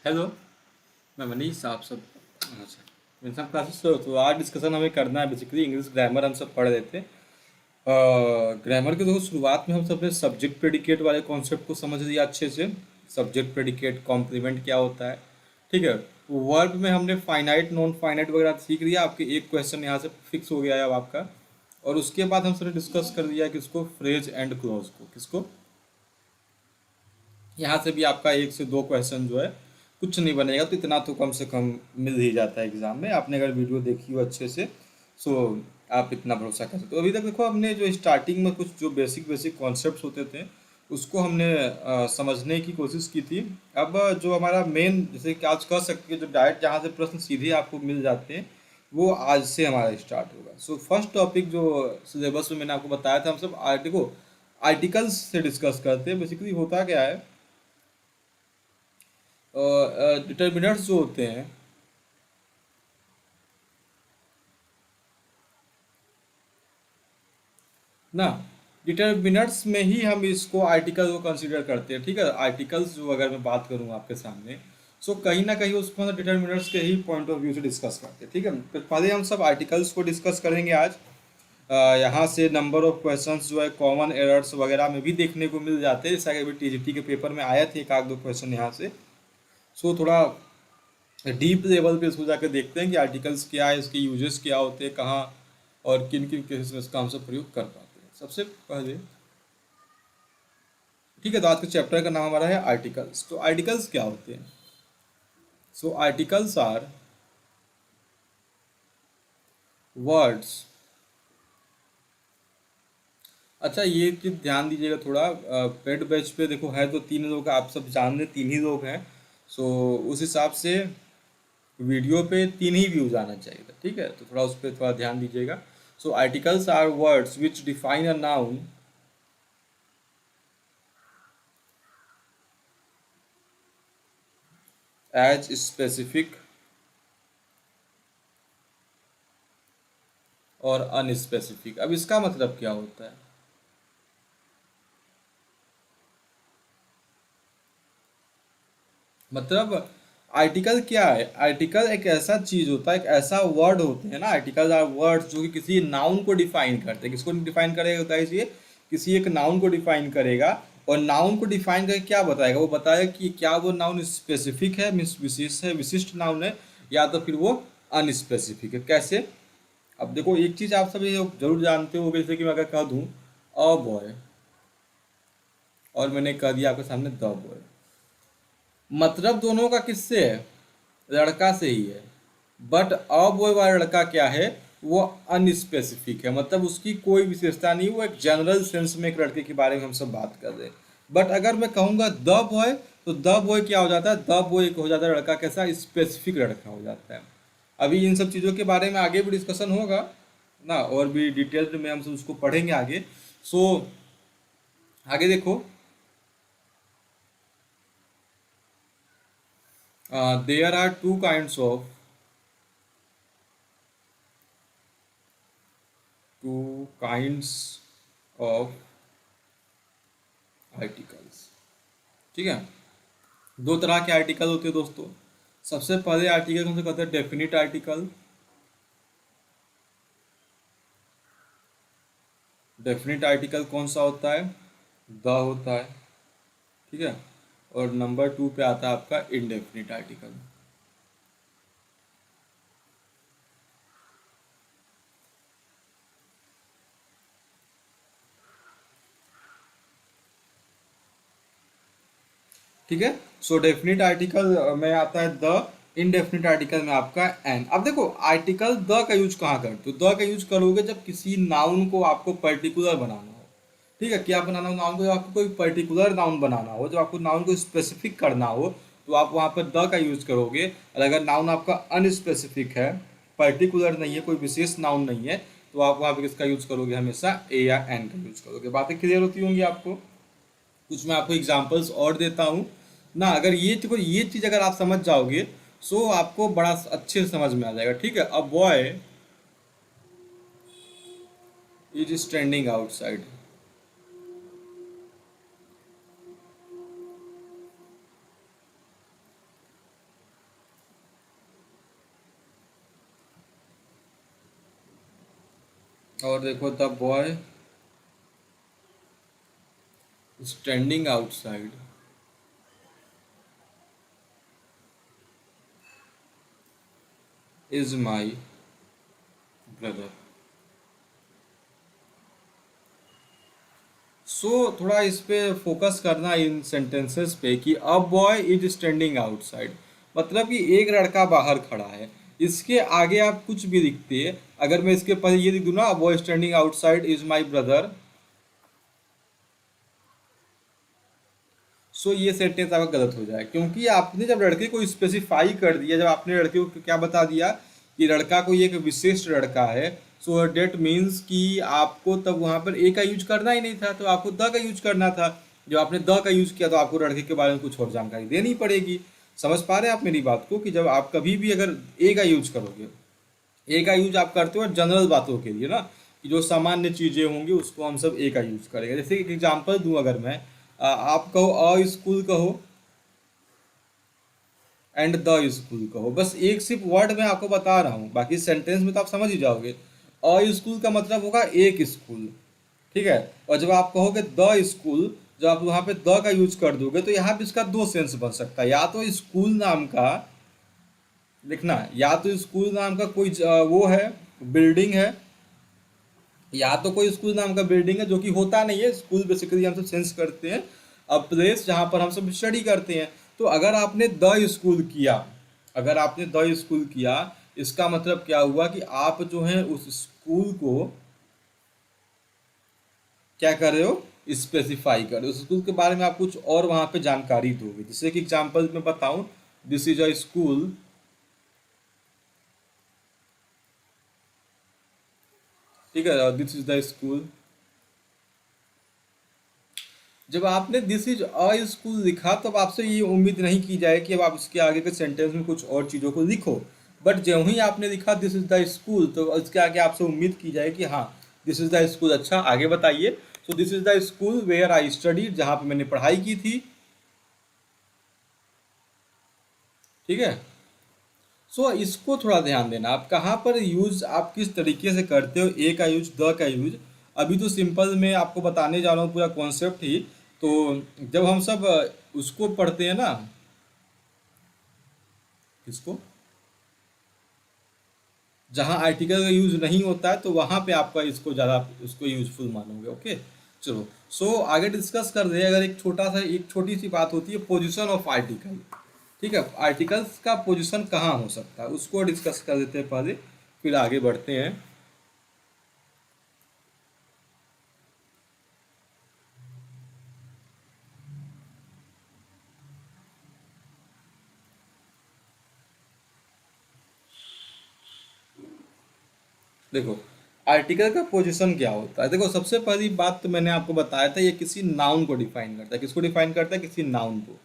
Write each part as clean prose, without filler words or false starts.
Hello. मैं मनीष आप सब। अच्छा, मेरे साथ क्लासेस तो आज डिस्कशन हमें करना है। बेसिकली इंग्लिश ग्रामर हम सब पढ़ रहे थे। ग्रामर के तो शुरुआत में हम सब ने सब्जेक्ट प्रेडिकेट वाले कॉन्सेप्ट को समझ लिया अच्छे से। सब्जेक्ट प्रेडिकेट कॉम्प्लीमेंट क्या होता है, ठीक है। वर्ब में हमने फाइनाइट नॉन फाइनाइट वगैरह सीख लिया। आपके एक क्वेश्चन यहाँ से फिक्स हो गया है अब आपका। और उसके बाद हम सबने डिस्कस कर दिया किसको, फ्रेज एंड क्लॉज को। किसको, यहाँ से भी आपका एक से दो क्वेश्चन जो है कुछ नहीं बनेगा, तो इतना तो कम से कम मिल ही जाता है एग्जाम में। आपने अगर वीडियो देखी हो अच्छे से, सो आप इतना भरोसा कर सकते हो। अभी तक देखो, हमने जो स्टार्टिंग में कुछ जो बेसिक बेसिक कॉन्सेप्ट्स होते थे उसको हमने समझने की कोशिश की थी। अब जो हमारा मेन, जैसे कि आज कह सकते हैं, जो डायरेक्ट जहाँ से प्रश्न सीधे आपको मिल जाते हैं वो आज से हमारा स्टार्ट होगा। सो फर्स्ट टॉपिक जो सिलेबस में मैंने आपको बताया था, हम सब आर्टिको आर्टिकल्स से डिस्कस करते हैं। बेसिकली होता क्या है, डिटर्मिनर्स जो होते हैं ना, डिटर्मिनर्स में ही हम इसको आर्टिकल को कंसीडर करते हैं, ठीक है। आर्टिकल्स जो अगर मैं बात करूँ आपके सामने, सो कहीं ना कहीं उसको हम डिटर्मिनर्स के ही पॉइंट ऑफ व्यू से डिस्कस करते हैं, ठीक है। तो पहले हम सब आर्टिकल्स को डिस्कस करेंगे आज। यहाँ से नंबर ऑफ क्वेश्चंस जो है कॉमन एरर्स वगैरह में भी देखने को मिल जाते हैं, जैसा कि अभी टीजीटी के पेपर में आया थे एक आध दो क्वेश्चन यहाँ से। सो थोड़ा डीप लेवल पे इसको जाकर देखते हैं कि आर्टिकल्स क्या है, इसके यूजेस क्या होते हैं, कहाँ और किन किन केसेस में इसका हम सब प्रयोग कर पाते हैं सबसे पहले। ठीक है, तो आज के चैप्टर का नाम हमारा है आर्टिकल्स। तो आर्टिकल्स क्या होते हैं? सो आर्टिकल्स आर वर्ड्स। अच्छा, ये चीज ध्यान दीजिएगा थोड़ा। पेड बैच पे देखो है तो तीन लोग, आप सब जान रहे तीन ही लोग हैं। सो उस हिसाब से वीडियो पे तीन ही व्यूज आना चाहिए था, ठीक है। तो थोड़ा उस पर थोड़ा ध्यान दीजिएगा। So articles are words which define a noun as specific और अनस्पेसिफिक। अब इसका मतलब क्या होता है? मतलब आर्टिकल क्या है? आर्टिकल एक ऐसा चीज होता है, एक ऐसा वर्ड होते हैं ना। आर्टिकल आर वर्ड जो कि किसी नाउन को डिफाइन करते हैं। किसको डिफाइन करेगा होता है ये? किसी एक नाउन को डिफाइन करेगा। और नाउन को डिफाइन करके क्या बताएगा? वो बताएगा कि क्या वो नाउन स्पेसिफिक है, मीन्स विशेष है, विशिष्ट नाउन है, या तो फिर वो अनस्पेसिफिक है। कैसे? अब देखो, एक चीज आप सब ये जरूर जानते हो, जैसे कि मैं अगर कह दूं अ बॉय, और मैंने कह दिया आपके सामने द बॉय, मतलब दोनों का किससे है? लड़का से ही है। बट अब वो वाला लड़का क्या है? वो अनस्पेसिफिक है, मतलब उसकी कोई विशेषता नहीं। वो एक जनरल सेंस में एक लड़के के बारे में हम सब बात कर रहे हैं। बट अगर मैं कहूँगा द बॉय, तो द बॉय क्या हो जाता है? द बॉय एक हो जाता है लड़का कैसा? स्पेसिफिक लड़का हो जाता है। अभी इन सब चीज़ों के बारे में आगे भी डिस्कशन होगा ना, और भी डिटेल्ड में हम सब उसको पढ़ेंगे आगे। सो आगे देखो, there are two kinds of articles, ठीक है। दो तरह के आर्टिकल होते हैं दोस्तों। सबसे पहले आर्टिकल कौन सा कहते हैं? Definite article. डेफिनिट आर्टिकल कौन सा होता है? द होता है, ठीक है। और नंबर टू पे आता है आपका इनडेफिनिट आर्टिकल। ठीक है। सो डेफिनिट आर्टिकल में आता है द, इनडेफिनिट आर्टिकल में आपका एन। अब देखो, आर्टिकल द का यूज कहाँ करते हो? द का यूज करोगे जब किसी नाउन को आपको पर्टिकुलर बनाना हो, ठीक है। क्या बनाना हो नाउन को? जब आपको कोई पर्टिकुलर नाउन बनाना हो, जब आपको नाउन को स्पेसिफिक करना हो, तो आप वहाँ पर द का यूज करोगे। और अगर नाउन आपका अनस्पेसिफिक है, पर्टिकुलर नहीं है, कोई विशेष नाउन नहीं है, तो आप वहाँ पर किसका यूज करोगे? हमेशा ए या एन का यूज करोगे। बातें क्लियर होती होंगी आपको? कुछ मैं आपको एग्जांपल्स और देता हूँ ना। अगर ये चीज़ अगर आप समझ जाओगे, सो आपको बड़ा अच्छे से समझ में आ जाएगा, ठीक है। A boy is standing outside. और देखो the boy standing outside is my brother. So थोड़ा इस पे फोकस करना इन सेंटेंसेस पे कि a boy is standing outside, मतलब कि एक लड़का बाहर खड़ा है। इसके आगे आप कुछ भी लिखते, अगर मैं इसके पहले ये लिख दूं ना, a boy standing outside is my brother, so ये सेंटेंस आपका गलत हो जाए, क्योंकि आपने जब लड़के को स्पेसिफाई कर दिया, जब आपने लड़के को क्या बता दिया कि लड़का कोई एक विशिष्ट लड़का है, सो डेट मीन्स कि आपको तब वहां पर ए का यूज करना ही नहीं था, तो आपको द का यूज करना था। जब आपने द का यूज किया तो आपको लड़के के बारे में कुछ और जानकारी देनी पड़ेगी। समझ पा रहे हैं आप मेरी बात को, कि जब आप कभी भी अगर ए का यूज करोगे, ए का यूज आप करते हो जनरल बातों के लिए ना, कि जो सामान्य चीजें होंगी उसको हम सब ए का यूज करेंगे। जैसे एक एग्जांपल दूं, अगर मैं आप कहो अ स्कूल कहो एंड द स्कूल कहो, बस एक सिर्फ वर्ड में आपको बता रहा हूँ, बाकी सेंटेंस में तो आप समझ ही जाओगे। अ स्कूल का मतलब होगा एक स्कूल, ठीक है। और जब आप कहोगे द स्कूल, जब आप वहां पे द का यूज कर दोगे तो यहाँ पे इसका दो सेंस बन सकता है, या तो स्कूल नाम का लिखना, या तो स्कूल नाम का कोई वो है, बिल्डिंग है, या तो कोई स्कूल नाम का बिल्डिंग है, जो कि होता नहीं है। स्कूल बेसिकली हम सब सेंस करते हैं अब प्लेस जहाँ पर हम सब स्टडी करते हैं। तो अगर आपने द स्कूल किया, अगर आपने द स्कूल किया, इसका मतलब क्या हुआ कि आप जो है उस स्कूल को क्या कर रहे हो, स्पेसिफाई कर रहे हो, उस स्कूल के बारे में आप कुछ और वहाँ पे जानकारी दोगे। जैसे कि एग्जाम्पल में बताऊं, दिस इज अ स्कूल, ठीक है, दिस इज द स्कूल। जब आपने दिस इज अ स्कूल लिखा तो अब आपसे ये उम्मीद नहीं की जाए कि अब आप इसके आगे के सेंटेंस में कुछ और चीज़ों को लिखो। बट जो ही आपने लिखा दिस इज द स्कूल, तो इसके आगे आपसे उम्मीद की जाए कि हाँ, दिस इज द स्कूल। अच्छा, आगे बताइए। So this is the school where I study, जहाँ पे मैंने पढ़ाई की थी, ठीक है। सो इसको थोड़ा ध्यान देना, आप कहाँ पर यूज, आप किस तरीके से करते हो ए का यूज, द का यूज। अभी तो सिंपल मैं आपको बताने जा रहा हूँ पूरा कॉन्सेप्ट ही। तो जब हम सब उसको पढ़ते हैं ना, किसको, जहाँ आर्टिकल का यूज नहीं होता है, तो वहाँ पे आपका इसको ज़्यादा उसको यूजफुल मानोगे। ओके, चलो। सो आगे डिस्कस कर रहे हैं। अगर एक छोटा सा, एक छोटी सी बात होती है पोजीशन ऑफ आर्टिकल, ठीक है, आर्टिकल्स का पोजीशन कहाँ हो सकता है उसको डिस्कस कर देते हैं पहले, फिर आगे बढ़ते हैं। देखो, आर्टिकल का पोजीशन क्या होता है। देखो, सबसे पहली बात तो मैंने आपको बताया था, ये किसी नाउन को डिफाइन करता है। किसको डिफाइन करता है? किसी नाउन को।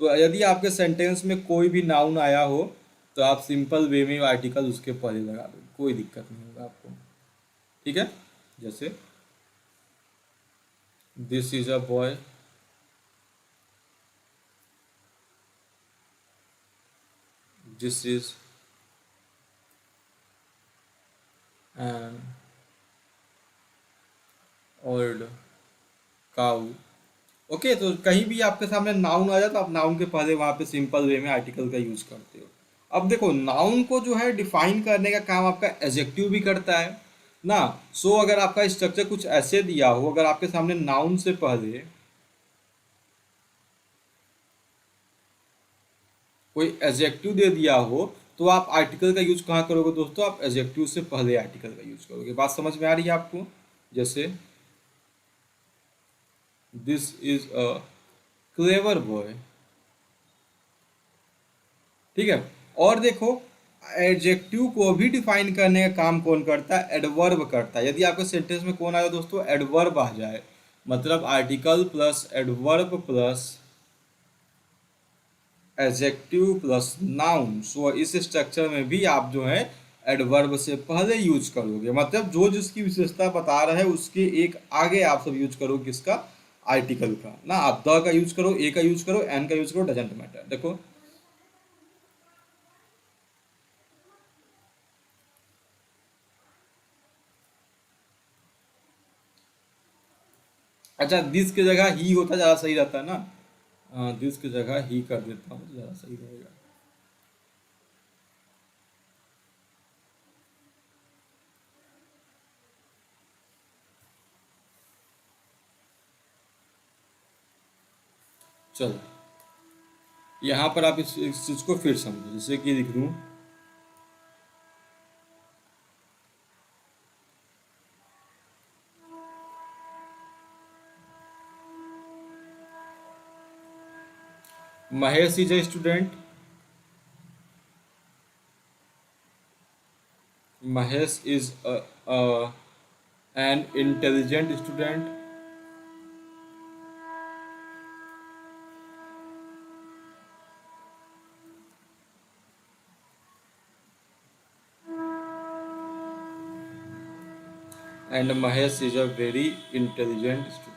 तो यदि आपके सेंटेंस में कोई भी नाउन आया हो, तो आप सिंपल वे में आर्टिकल उसके पहले लगा दो, कोई दिक्कत नहीं होगा आपको, ठीक है। जैसे this is a boy, this is an old cow. Okay, तो कहीं भी आपके सामने नाउन आ जाए तो आप नाउन के पहले वहां पे सिंपल वे में आर्टिकल का यूज करते हो। अब देखो, नाउन को जो है डिफाइन करने का काम आपका एडजेक्टिव भी करता है ना। सो अगर आपका स्ट्रक्चर कुछ ऐसे दिया हो, अगर आपके सामने नाउन से पहले कोई एडजेक्टिव दे दिया हो, तो आप आर्टिकल का यूज कहाँ करोगे दोस्तों? आप एडजेक्टिव से पहले आर्टिकल का यूज करोगे। बात समझ में आ रही है आपको? जैसे this is a clever boy, ठीक है। और देखो, एडजेक्टिव को भी डिफाइन करने का काम कौन करता है? एडवर्ब करता है। यदि आपके सेंटेंस में कौन आया दोस्तों? एडवर्ब आ जाए, मतलब article plus adverb plus adjective plus noun, so इस स्ट्रक्चर में भी आप जो है एडवर्ब से पहले यूज करोगे, मतलब जो जिसकी विशेषता बता रहा है उसके एक आगे आप सब यूज करोगे, किसका? आर्टिकल का ना। आप द का यूज करो, ए का यूज करो, एन का यूज करो, डजेंट मैटर। देखो, अच्छा, दिस की जगह ही होता ज़्यादा सही रहता है ना। दिस की जगह ही कर देता हूँ, ज़्यादा सही रहेगा। चलो, यहाँ पर आप इस चीज़ को फिर समझो, जैसे कि लिख दूँ, Mahesh is a student. Mahesh is an intelligent student, and Mahesh is a very intelligent student.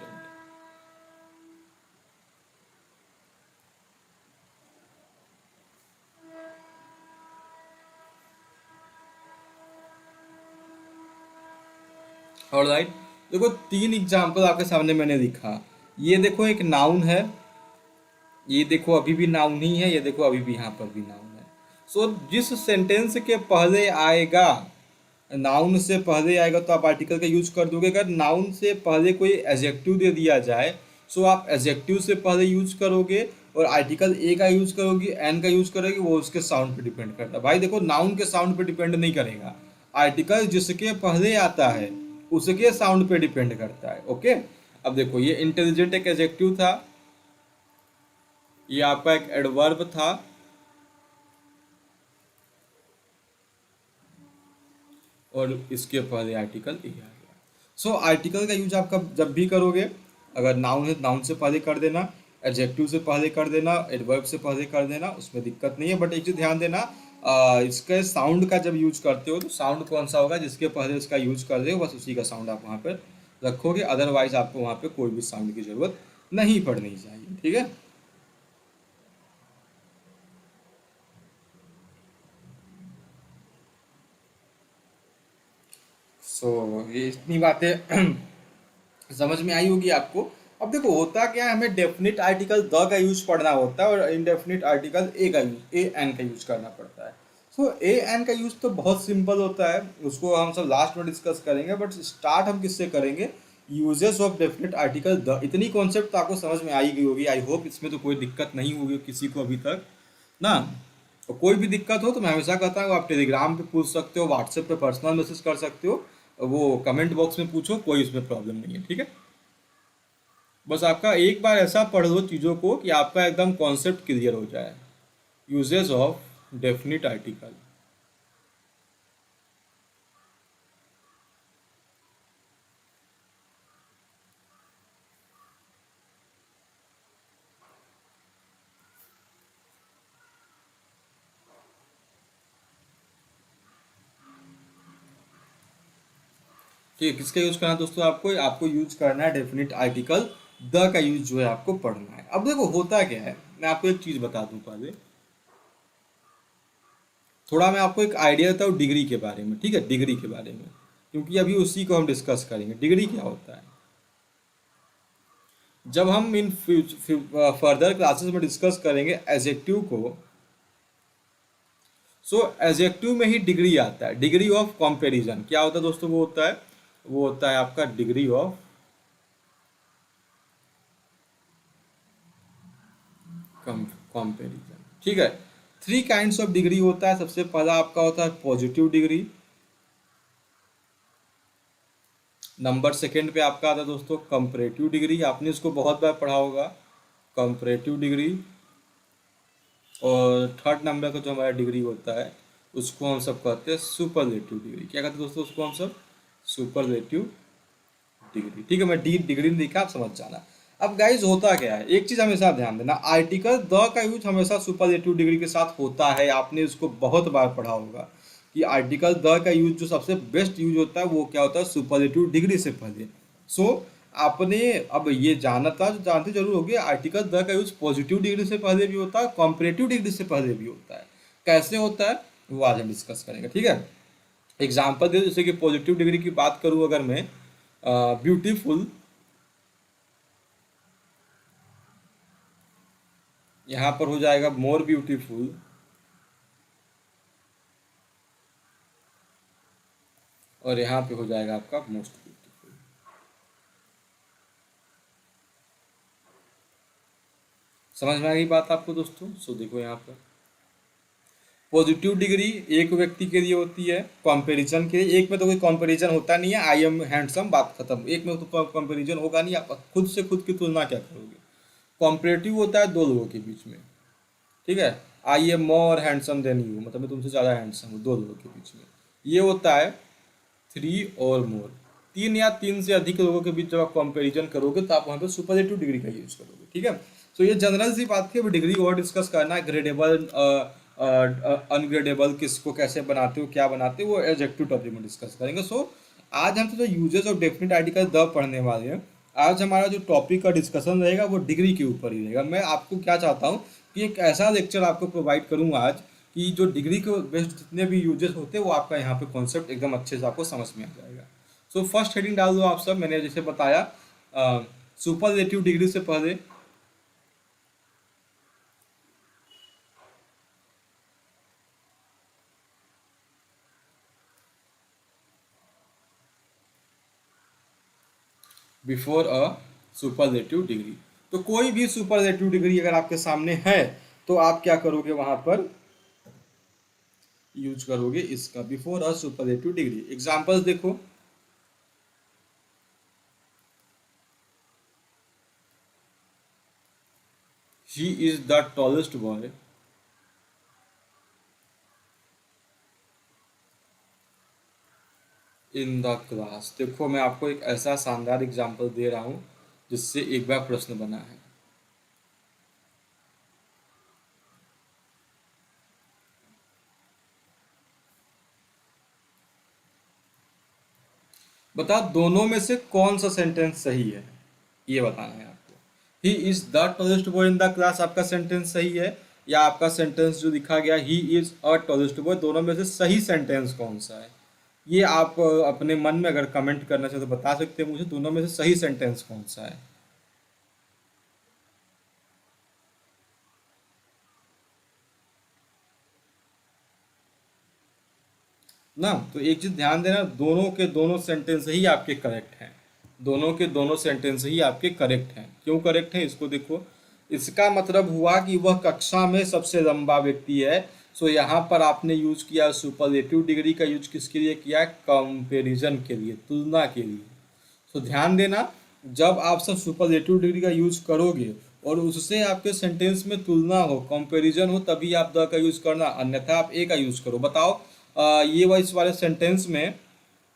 Alright, देखो तीन एग्जाम्पल आपके सामने मैंने लिखा। ये देखो एक नाउन है, ये देखो अभी भी नाउन ही है, ये देखो अभी भी यहाँ पर भी नाउन है। सो जिस सेंटेंस के पहले आएगा, नाउन से पहले आएगा तो आप आर्टिकल का यूज कर दोगे। अगर नाउन से पहले कोई एडजेक्टिव दे दिया जाए, सो आप एडजेक्टिव से पहले यूज करोगे, और आर्टिकल ए का यूज करोगे, एन का यूज करोगे, वो उसके साउंड पे डिपेंड करता है। भाई देखो, नाउन के साउंड पे डिपेंड नहीं करेगा, आर्टिकल जिसके पहले आता है उसके साउंड पे डिपेंड करता है। ओके, अब देखो ये इंटेलिजेंट एक एडजेक्टिव था, ये आपका एक एडवर्ब था, और इसके पहले आर्टिकल ए आ गया। सो आर्टिकल का यूज आपका जब भी करोगे, अगर नाउन है नाउन से पहले कर देना, एडजेक्टिव से पहले कर देना, एडवर्ब से पहले कर देना, उसमें दिक्कत नहीं है। बट एक चीज ध्यान देना, इसके साउंड का जब यूज करते हो तो साउंड कौन सा होगा, जिसके पहले उसका यूज कर रहे हो बस उसी का साउंड आप वहाँ पर रखोगे, अदरवाइज आपको वहाँ पे कोई भी साउंड की जरूरत नहीं पड़नी चाहिए। ठीक है। सो ये इतनी बातें समझ में आई होगी आपको। अब देखो होता क्या है, हमें डेफिनेट आर्टिकल द का यूज पढ़ना होता है, और इनडेफिनेट आर्टिकल ए का यूज, ए एन का यूज करना पड़ता है। सो ए एन का यूज तो बहुत सिंपल होता है, उसको हम सब लास्ट में डिस्कस करेंगे। बट स्टार्ट हम किससे करेंगे, uses of definite article the. इतनी कॉन्सेप्ट तो आपको समझ में आई गई होगी, आई होप इसमें तो कोई दिक्कत नहीं होगी किसी को अभी तक ना। तो कोई भी दिक्कत हो तो मैं हमेशा कहता हूँ आप टेलीग्राम पे पूछ सकते हो, व्हाट्सएप पे पर्सनल मैसेज कर सकते हो, वो कमेंट बॉक्स में पूछो, कोई उसमें प्रॉब्लम नहीं है। ठीक है। बस आपका एक बार ऐसा पढ़ लो चीज़ों को कि आपका एकदम कॉन्सेप्ट क्लियर हो जाए। Uses of definite article. ठीक है, किसका यूज करना है दोस्तों, आपको आपको यूज करना है डेफिनिट आर्टिकल द का यूज जो है आपको पढ़ना है। अब देखो होता क्या है, मैं आपको एक चीज बता दूं पहले, थोड़ा मैं आपको एक आइडिया देता हूँ डिग्री के बारे में। ठीक है, डिग्री के बारे में, क्योंकि अभी उसी को हम डिस्कस करेंगे, डिग्री क्या होता है। जब हम इन फर्दर क्लासेस में डिस्कस करेंगे एडजेक्टिव को, सो एडजेक्टिव में ही डिग्री आता है। डिग्री ऑफ कंपैरिजन क्या होता है दोस्तों, वो होता है, वो होता है आपका डिग्री ऑफ कंपैरिजन। ठीक है, थ्री काइंड्स ऑफ डिग्री होता है। सबसे पहला आपका होता है पॉजिटिव डिग्री, नंबर सेकंड पे आपका आता है दोस्तों कंपैरेटिव डिग्री, आपने इसको बहुत बार पढ़ा होगा, कंपैरेटिव डिग्री। और थर्ड नंबर का जो हमारा डिग्री होता है उसको हम सब कहते हैं सुपरलेटिव डिग्री। क्या कहते हैं दोस्तों उसको हम सब, सुपरलेटिव डिग्री। ठीक है, मैं डी डिग्री नहीं लिखा, आप समझ जाना। अब गाइज होता क्या है, एक चीज हमेशा ध्यान देना, आर्टिकल द का यूज हमेशा सुपरलेटिव डिग्री के साथ होता है। आपने इसको बहुत बार पढ़ा होगा कि आर्टिकल द का यूज जो सबसे बेस्ट यूज होता है वो क्या होता है, सुपरलेटिव डिग्री से पहले। सो आपने अब ये जाना था, जो जानते जरूर होगे, आर्टिकल द का यूज पॉजिटिव डिग्री से पहले भी होता है, कॉम्परेटिव डिग्री से पहले भी होता है। कैसे होता है वो आज हम डिस्कस करेंगे। ठीक है, एग्जाम्पल दे, जैसे कि पॉजिटिव डिग्री की बात करूँ अगर मैं, ब्यूटीफुल यहाँ पर हो जाएगा मोर ब्यूटीफुल, और यहाँ पे हो जाएगा आपका मोस्ट ब्यूटीफुल। समझ में आ गई बात आपको दोस्तों? सो देखो यहाँ पर पॉजिटिव डिग्री एक व्यक्ति के लिए होती है कंपैरिजन के लिए। एक में तो कोई कंपैरिजन होता नहीं है, आई एम हैंडसम, बात खत्म। एक में तो कंपैरिजन होगा नहीं, आप खुद से खुद की तुलना क्या करोगे। कॉम्परेटिव होता है दो लोगों के बीच में, ठीक है। I am more handsome than you, मतलब मैं तुमसे ज़्यादा हैंडसम हूँ, दो लोगों के बीच में। ये होता है थ्री और मोर, तीन या तीन से अधिक लोगों के बीच जब आप कंपैरिजन करोगे तो आप वहाँ पे सुपरलेटिव डिग्री का यूज करोगे, ठीक है। तो ये जनरल सी बात थी। अब डिग्री और डिस्कस करना है, ग्रेडेबल अनग्रेडेबल, किसको कैसे बनाते हो, क्या बनाते हो, वो एडजेक्टिव टॉपिक में डिस्कस करेंगे। सो आज हम जो uses of definite article the पढ़ने वाले हैं। आज हमारा जो टॉपिक का डिस्कशन रहेगा वो डिग्री के ऊपर ही रहेगा। मैं आपको क्या चाहता हूँ कि एक ऐसा लेक्चर आपको प्रोवाइड करूँगा आज कि जो डिग्री के बेस्ड जितने भी यूजेस होते हैं वो आपका यहाँ पे कॉन्सेप्ट एकदम अच्छे से आपको समझ में आ जाएगा। सो फर्स्ट हेडिंग डाल दो आप सब। मैंने जैसे बताया सुपरलेटिव डिग्री से पहले बिफोर अ सुपरलेटिव डिग्री। तो कोई भी सुपरलेटिव डिग्री अगर आपके सामने है तो आप क्या करोगे, वहां पर यूज करोगे इसका before a superlative degree. Examples देखो, he is the tallest boy in the class. देखो मैं आपको एक ऐसा शानदार एग्जांपल दे रहा हूं जिससे एक बार प्रश्न बना है। बताओ दोनों में से कौन सा सेंटेंस सही है, ये बताना है आपको। ही is the tallest boy in the class आपका सेंटेंस सही है, या आपका सेंटेंस जो लिखा गया he is a tallest boy, दोनों में से सही सेंटेंस कौन सा है। ये आप अपने मन में अगर कमेंट करना चाहे तो बता सकते हैं मुझे, दोनों में से सही सेंटेंस कौन सा है ना। तो एक चीज ध्यान देना, दोनों के दोनों सेंटेंस ही आपके करेक्ट हैं। दोनों के दोनों सेंटेंस ही आपके करेक्ट हैं। क्यों करेक्ट है इसको देखो। इसका मतलब हुआ कि वह कक्षा में सबसे लंबा व्यक्ति है। सो यहाँ पर आपने यूज किया सुपरलेटिव डिग्री का यूज किसके लिए किया, कंपैरिजन के लिए, तुलना के लिए। तो ध्यान देना, जब आप सब सुपरलेटिव डिग्री का यूज करोगे और उससे आपके सेंटेंस में तुलना हो, कंपैरिजन हो, तभी आप द का यूज करना, अन्यथा आप ए का यूज करो। बताओ ये इस वाले सेंटेंस में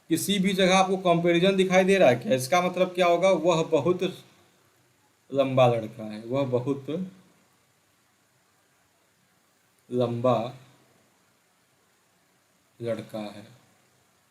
किसी भी जगह आपको कंपैरिजन दिखाई दे रहा है क्या? इसका मतलब क्या होगा, वह बहुत लंबा लड़का है, वह बहुत लंबा लड़का है,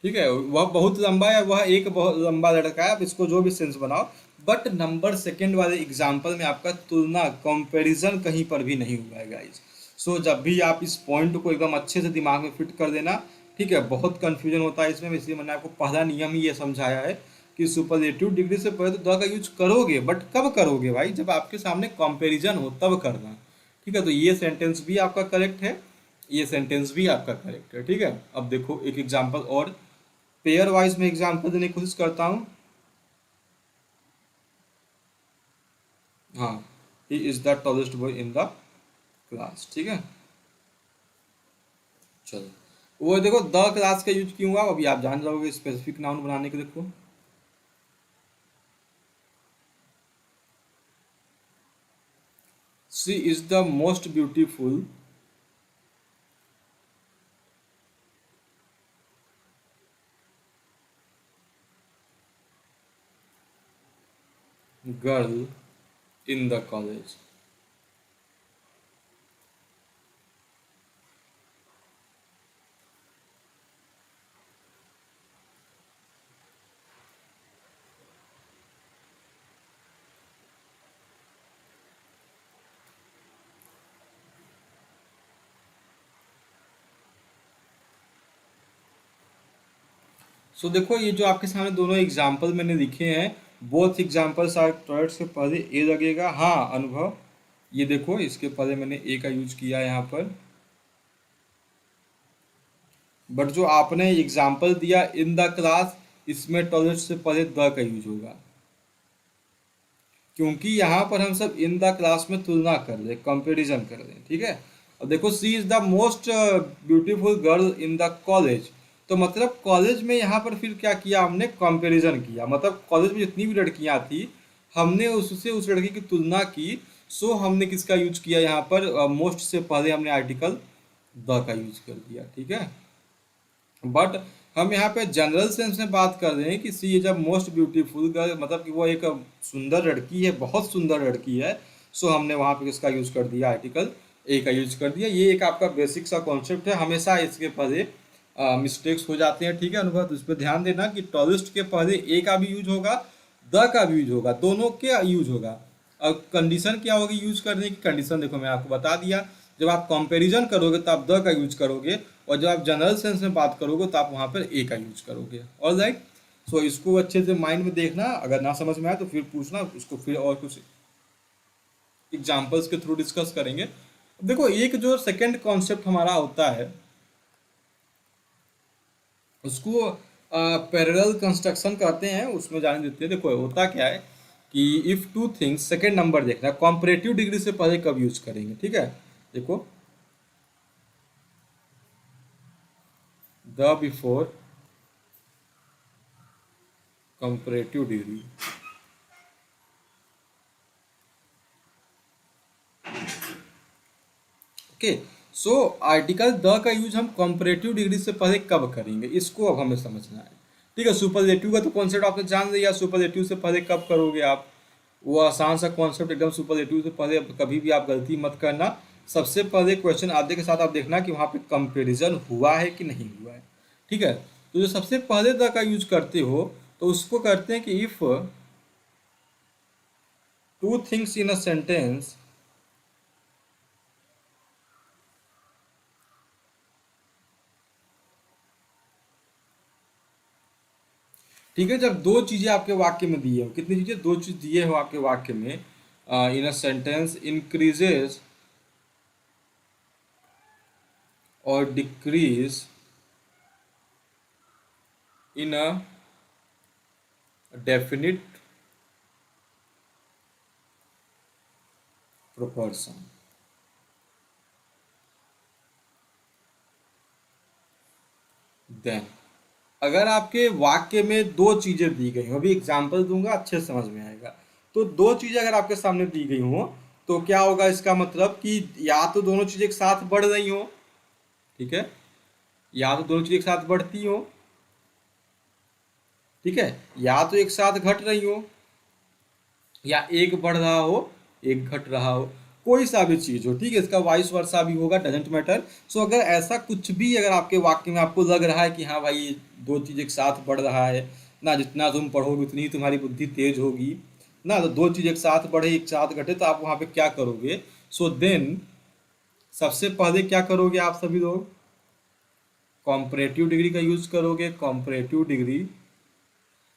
ठीक है। वह बहुत लंबा है, वह एक बहुत लंबा लड़का है, आप इसको जो भी सेंस बनाओ। बट नंबर सेकंड वाले एग्जाम्पल में आपका तुलना, कंपैरिजन कहीं पर भी नहीं हुआ है गाइज। सो जब भी आप इस पॉइंट को एकदम अच्छे से दिमाग में फिट कर देना, ठीक है। बहुत कंफ्यूजन होता है इसमें, इसलिए मैंने आपको पहला नियम ही ये समझाया है कि सुपरलेटिव डिग्री से पहले तो द का यूज करोगे, बट कब करोगे भाई, जब आपके सामने कंपैरिजन हो तब करना, ठीक है। तो ये सेंटेंस भी आपका करेक्ट है, ये सेंटेंस भी आपका करेक्ट है, ठीक है। अब देखो एक एग्जाम्पल और पेयर वाइज में एग्जाम्पल देने की कोशिश करता हूँ। हाँ, ही is the tallest boy in the class, ठीक है। चलो वो देखो द क्लास का यूज क्यों हुआ अभी आप जान जाओगे स्पेसिफिक नाउन बनाने के। देखो she is the most beautiful girl in the college. So देखो ये जो आपके सामने दोनों एग्जाम्पल मैंने लिखे हैं, बोथ एग्जाम्पल्स आर करेक्ट, से पहले ए लगेगा। हाँ अनुभव, ये देखो इसके पहले मैंने ए का यूज किया यहाँ पर, बट जो आपने एग्जाम्पल दिया इन द क्लास, इसमें टॉयलेट से पहले द का यूज होगा, क्योंकि यहाँ पर हम सब इन द क्लास में तुलना कर रहे हैं, कंपेरिजन कर रहे हैं, ठीक है। अब देखो she is the most beautiful girl in the college, तो मतलब कॉलेज में यहाँ पर फिर क्या किया हमने, कंपैरिजन किया, मतलब कॉलेज में जितनी भी लड़कियाँ थी हमने उससे उस लड़की की तुलना की। सो हमने किसका यूज किया यहाँ पर, मोस्ट से पहले हमने आर्टिकल द का यूज कर दिया, ठीक है। बट हम यहाँ पे जनरल सेंस में बात कर रहे हैं कि she is a most beautiful girl, मतलब कि वो एक सुंदर लड़की है, बहुत सुंदर लड़की है। सो हमने वहाँ पे किसका यूज कर दिया, आर्टिकल ए का यूज कर दिया। ये एक आपका बेसिक सा कॉन्सेप्ट है, हमेशा इसके पहले मिस्टेक्स हो जाते हैं, ठीक है अनुभव। तो इस पर ध्यान देना कि टॉलिस्ट के पहले ए का भी यूज होगा, द का भी यूज होगा, दोनों के यूज होगा। अब कंडीशन क्या होगी यूज करने की, कंडीशन देखो मैं आपको बता दिया, जब आप कंपैरिजन करोगे तो आप द का यूज करोगे, और जब आप जनरल सेंस में बात करोगे तो आप वहाँ पर ए का यूज करोगे। ऑल राइट, सो इसको अच्छे से माइंड में देखना, अगर ना समझ में आए तो फिर पूछना, उसको फिर और कुछ एग्जाम्पल्स के थ्रू डिस्कस करेंगे। देखो एक जो सेकंड कॉन्सेप्ट हमारा होता है उसको पैरेलल कंस्ट्रक्शन कहते हैं, उसमें जाने देते हैं। देखो होता क्या है कि if two things, second number देखना, कॉम्परेटिव डिग्री से पहले कब यूज करेंगे, ठीक है। देखो the before comparative degree, okay. So article the का यूज हम कंपैरेटिव डिग्री से पहले कब करेंगे, इसको अब हमें समझना है, ठीक है। सुपरलेटिव का तो कॉन्सेप्ट आपने जान लिया, सुपरलेटिव से पहले कब करोगे आप, वो आसान सा कॉन्सेप्ट एकदम। सुपरलेटिव से पहले कभी भी आप गलती मत करना, सबसे पहले क्वेश्चन आते के साथ आप देखना कि वहाँ पे कंपेरिजन हुआ है कि नहीं हुआ है, ठीक है। तो जो सबसे पहले द का यूज करते हो तो उसको करते हैं कि if two things in a sentence, ठीक है, जब दो चीजें आपके वाक्य में दी है, कितनी चीजें, दो चीज दिए हो आपके वाक्य में, इन अ सेंटेंस इंक्रीजेस और decrease in a definite proportion, then अगर आपके वाक्य में दो चीजें दी गई हो, अभी एग्जांपल दूंगा अच्छे से समझ में आएगा। तो दो चीजें अगर आपके सामने दी गई हो तो क्या होगा, इसका मतलब कि या तो दोनों चीजें एक साथ बढ़ रही हो, ठीक है, या तो दोनों चीजें एक साथ बढ़ती हो, ठीक है, या तो एक साथ घट रही हो, या एक बढ़ रहा हो एक घट रहा हो, कोई सा भी चीज हो, ठीक है। इसका वाइस वर्सा भी होगा, डजेंट मैटर। सो अगर ऐसा कुछ भी अगर आपके वाक्य में आपको लग रहा है कि हाँ भाई ये दो चीज एक साथ बढ़ रहा है ना, जितना तुम पढ़ोगे उतनी ही तुम्हारी बुद्धि तेज होगी ना, तो दो चीज एक साथ बढ़े एक साथ घटे तो आप वहां पे क्या करोगे, सो देन सबसे पहले क्या करोगे आप सभी लोग, कॉम्परेटिव डिग्री का यूज करोगे। कॉम्परेटिव डिग्री,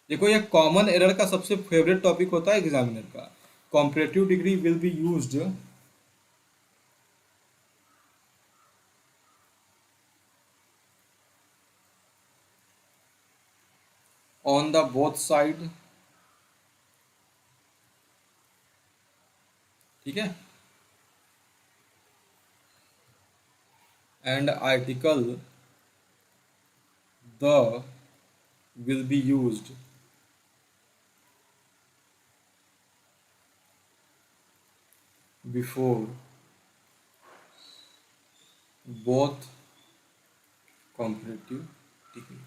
देखो ये कॉमन एरर का सबसे फेवरेट टॉपिक होता है एग्जामिनर का। Comparative degree will be used on the both side, ठीक है, and article the will be used before both comparative degree,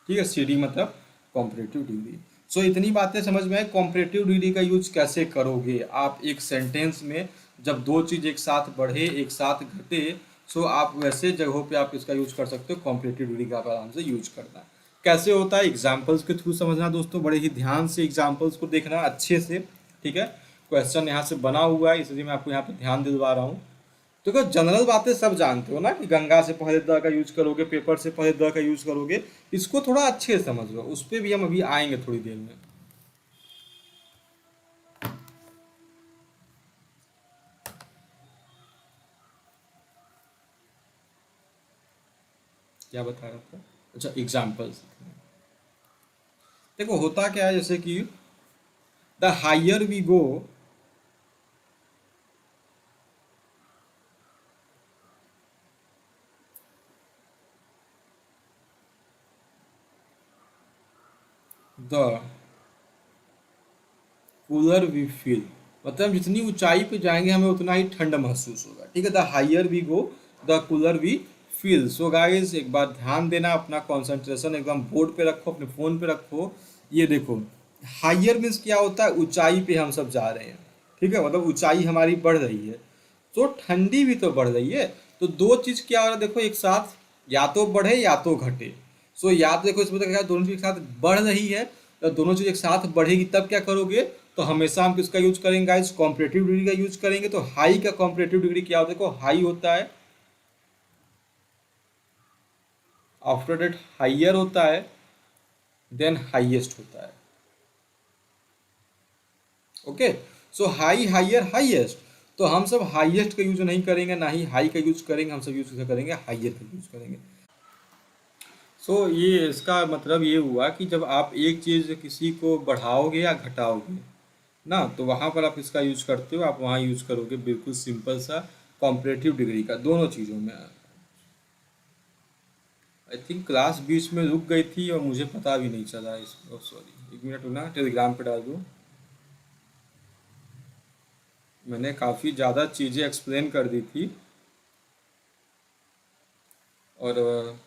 ठीक है, सी डी मतलब कॉम्परेटिव डिग्री। सो इतनी बातें समझ में आए, कॉम्परेटिव डिग्री का यूज कैसे करोगे आप एक सेंटेंस में, जब दो चीज एक साथ बढ़े एक साथ घटे। सो आप वैसे जगहों पे आप इसका यूज कर सकते हो, कॉम्परेटिव डिग्री का आप आराम से यूज करना। कैसे होता है, एग्जाम्पल्स के थ्रू समझना दोस्तों, बड़े ही ध्यान से एग्जाम्पल्स को देखना अच्छे से, ठीक है। क्वेश्चन यहाँ से बना हुआ है इसलिए मैं आपको यहाँ पे ध्यान दिलवा रहा हूँ। तो क्या जनरल बातें सब जानते हो ना कि गंगा से पहले द का यूज करोगे, पेपर से पहले द का यूज करोगे, इसको थोड़ा अच्छे से समझ लो, उस पर भी हम अभी आएंगे थोड़ी देर में। क्या बता रहा था? अच्छा, एग्जाम्पल्स। देखो होता क्या है, जैसे कि the higher we go, the cooler we feel. मतलब जितनी ऊंचाई पे जाएंगे हमें उतना ही ठंड महसूस होगा। ठीक है, the higher we go the cooler we feel. So guys, एक बार ध्यान देना, अपना कंसंट्रेशन एकदम बोर्ड पे रखो, अपने फोन पे रखो। ये देखो, हायर मीन्स क्या होता है, ऊंचाई पे हम सब जा रहे हैं। ठीक है, मतलब ऊंचाई हमारी बढ़ रही है, तो ठंडी भी तो बढ़ रही है। तो दो चीज क्या हो रहा है देखो एक साथ, या तो बढ़े या तो घटे। सो या तो देखो इसमें तो क्या, दोनों चीज एक साथ बढ़ रही है, तो दोनों चीज एक साथ बढ़ेगी तब क्या करोगे, तो हमेशा हम किसका यूज करेंगे गाइस, कॉम्परेटिव डिग्री का यूज करेंगे। तो हाई का कॉम्परेटिव डिग्री क्या होता है, देखो हाई होता है, आफ्टर डेट हाइयर होता है, देन हाईएस्ट होता है। ओके, सो हाई हाइयर हाईएस्ट। तो हम सब हाईएस्ट का यूज नहीं करेंगे, ना ही हाई का यूज करेंगे, हम सब यूज करेंगे हाइयर का यूज करेंगे। सो ये इसका मतलब ये हुआ कि जब आप एक चीज़ किसी को बढ़ाओगे या घटाओगे ना, तो वहाँ पर आप इसका यूज करते हो, आप वहाँ यूज करोगे बिल्कुल सिंपल सा कॉम्परेटिव डिग्री का, दोनों चीज़ों में। आई थिंक क्लास बीच में रुक गई थी और मुझे पता भी नहीं चला इस, सॉरी, एक मिनट ना टेलीग्राम पे डाल दूँ। मैंने काफ़ी ज़्यादा चीज़ें एक्सप्लेन कर दी थी, और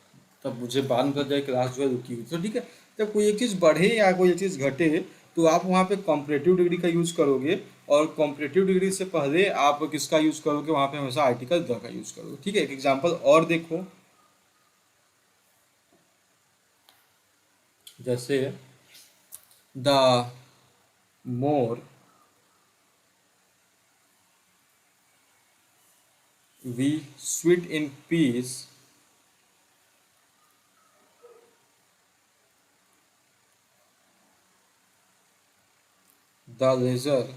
तब मुझे बाद में पता चला क्लास जो है रुकी हुई। तो ठीक है, जब कोई एक चीज़ बढ़े या कोई एक चीज़ घटे, तो आप वहाँ पे कॉम्परेटिव डिग्री का यूज़ करोगे। और कॉम्परेटिव डिग्री से पहले आप किसका यूज़ करोगे, वहाँ पे हमेशा आर्टिकल द का यूज़ करोगे। ठीक है, एक एग्जांपल और देखो, जैसे the more we sweat in peace, the lesser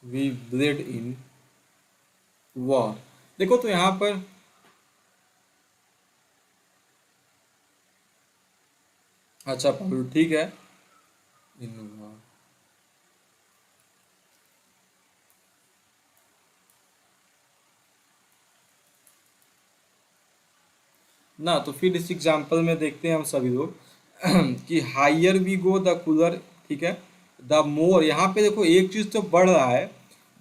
we bleed in war. देखो तो यहाँ पर, अच्छा पारुल ठीक है, इन वॉर ना। तो फिर इस एग्जांपल में देखते हैं हम सभी लोग कि higher we go the cooler. ठीक है, द मोर, यहाँ पे देखो एक चीज तो बढ़ रहा है,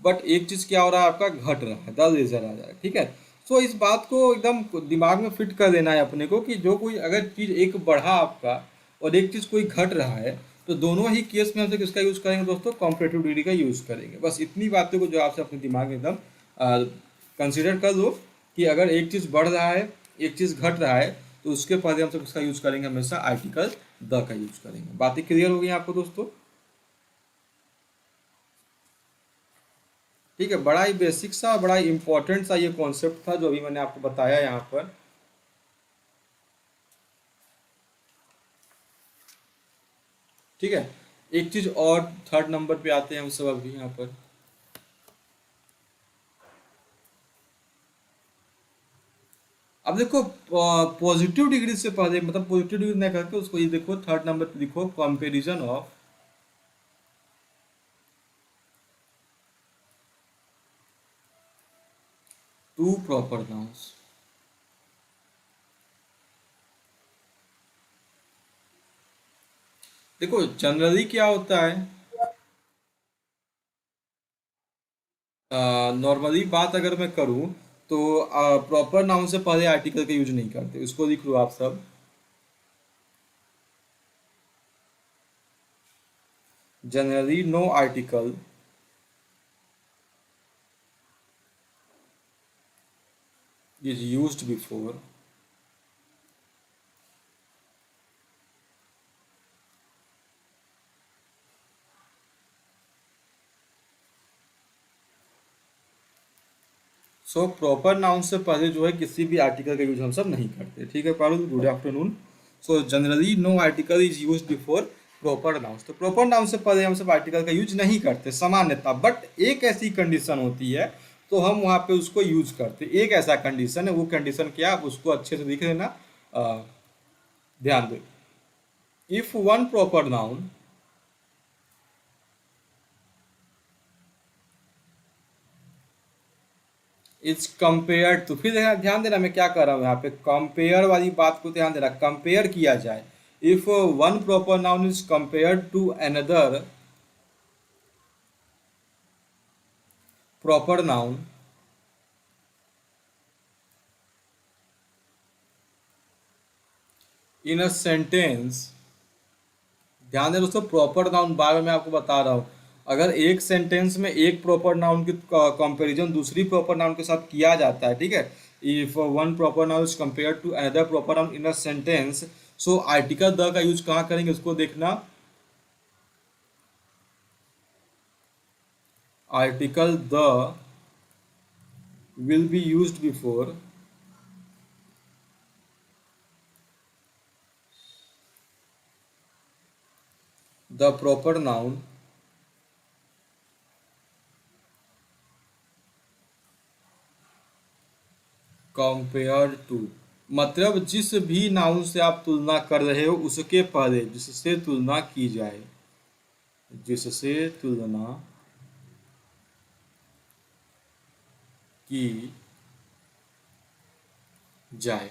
बट एक चीज क्या हो रहा है, आपका घट रहा है, द लेजर आ जाएगा। ठीक है, सो इस बात को एकदम दिमाग में फिट कर देना है अपने को, कि जो कोई अगर चीज एक बढ़ा आपका और एक चीज कोई घट रहा है, तो दोनों ही केस में हम लोग किसका यूज करेंगे दोस्तों, कॉम्परेटिव डिग्री का यूज करेंगे। बस इतनी बातों को जो आपसे अपने दिमाग में एकदम कंसिडर कर लो, कि अगर एक चीज़ बढ़ रहा है, एक चीज़ घट रहा है, तो उसके पहले हम सब इसका यूज़ करेंगे, हमेशा आर्टिकल द का यूज़ करेंगे। बातें क्लियर हो गई आपको दोस्तों? ठीक है, बड़ा ही बेसिक सा, बड़ा ही इंपॉर्टेंट सा ये कॉन्सेप्ट था जो अभी मैंने आपको बताया यहाँ पर। ठीक है, एक चीज़ और थर्ड नंबर पे आते हैं हम सब अभी यहाँ पर। अब देखो, पॉजिटिव डिग्री से पहले, मतलब पॉजिटिव डिग्री नहीं करके उसको ये देखो, थर्ड नंबर पे लिखो, comparison of two proper nouns. देखो जनरली क्या होता है, नॉर्मली बात अगर मैं करूँ, तो प्रॉपर नाउन से पहले आर्टिकल का यूज नहीं करते, उसको लिख लो आप सब। Generally no article is used before so proper noun से पहले जो है किसी भी आर्टिकल का यूज हम सब नहीं करते। ठीक है Parul, good afternoon. So generally no article is use before proper noun. तो प्रॉपर नाउन से पहले हम सब आर्टिकल का यूज नहीं करते सामान्यतः, बट एक ऐसी कंडीशन होती है, तो हम वहाँ पे उसको यूज करते। एक ऐसा कंडीशन है, वो कंडीशन क्या, आप उसको अच्छे से देख लेना, अ, ध्यान दो। If one proper noun is compare to, फिर ध्यान देना मैं क्या कर रहा हूँ यहाँ पे, कंपेयर वाली बात को ध्यान देना, कंपेयर किया जाए। If one proper noun is compare to another proper noun in a sentence, ध्यान दें दोस्तों, प्रॉपर नाउन बार बार मैं आपको बता रहा हूँ, अगर एक सेंटेंस में एक प्रॉपर नाउन की कंपैरिजन दूसरी प्रॉपर नाउन के साथ किया जाता है, ठीक है, if one proper noun is compare to another proper noun in a sentence, so article the का यूज कहाँ करेंगे उसको देखना, article the will be used before the proper noun compared to, मतलब जिस भी नाउन से आप तुलना कर रहे हो उसके पहले जिससे तुलना की जाए, जिससे तुलना की जाए।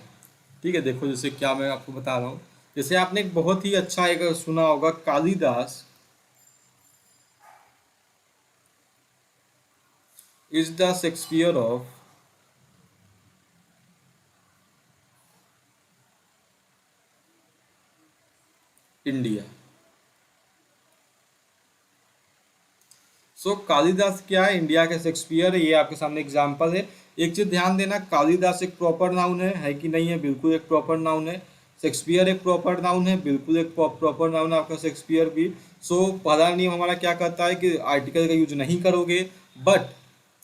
ठीक है, देखो जैसे क्या मैं आपको बता रहा हूँ, जैसे आपने एक बहुत ही अच्छा एक सुना होगा, Kalidas is the Shakespeare of India. So Kalidas क्या है, इंडिया के शेक्सपियर है, ये आपके सामने एग्जाम्पल है। एक चीज ध्यान देना, कालिदास एक प्रॉपर नाउन है कि नहीं है, बिल्कुल एक प्रॉपर नाउन है। शेक्सपियर एक प्रॉपर नाउन है, बिल्कुल एक प्रॉपर नाउन है आपका शेक्सपियर भी। सो पहला नियम हमारा क्या कहता है कि आर्टिकल का यूज नहीं करोगे, बट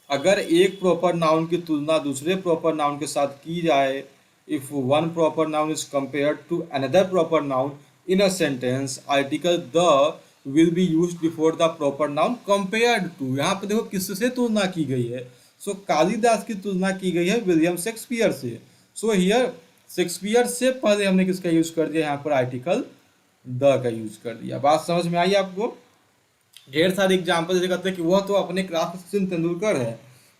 अगर एक प्रॉपर नाउन की तुलना दूसरे प्रॉपर नाउन के साथ की जाए, if one proper noun is compared to another proper noun in a sentence, article the will be use before the proper noun compared to. यहाँ पे देखो किससे तुलना की गई है, सो कालिदास की तुलना की गई है विलियम शेक्सपियर से। सो हियर शेक्सपियर से पहले हमने किसका यूज कर दिया, यहाँ पर आर्टिकल द का यूज कर दिया। बात समझ में आई आपको? ढेर सारे एग्जाम्पल जैसे कहते हैं कि वह तो अपने क्लास में सचिन तेंदुलकर है,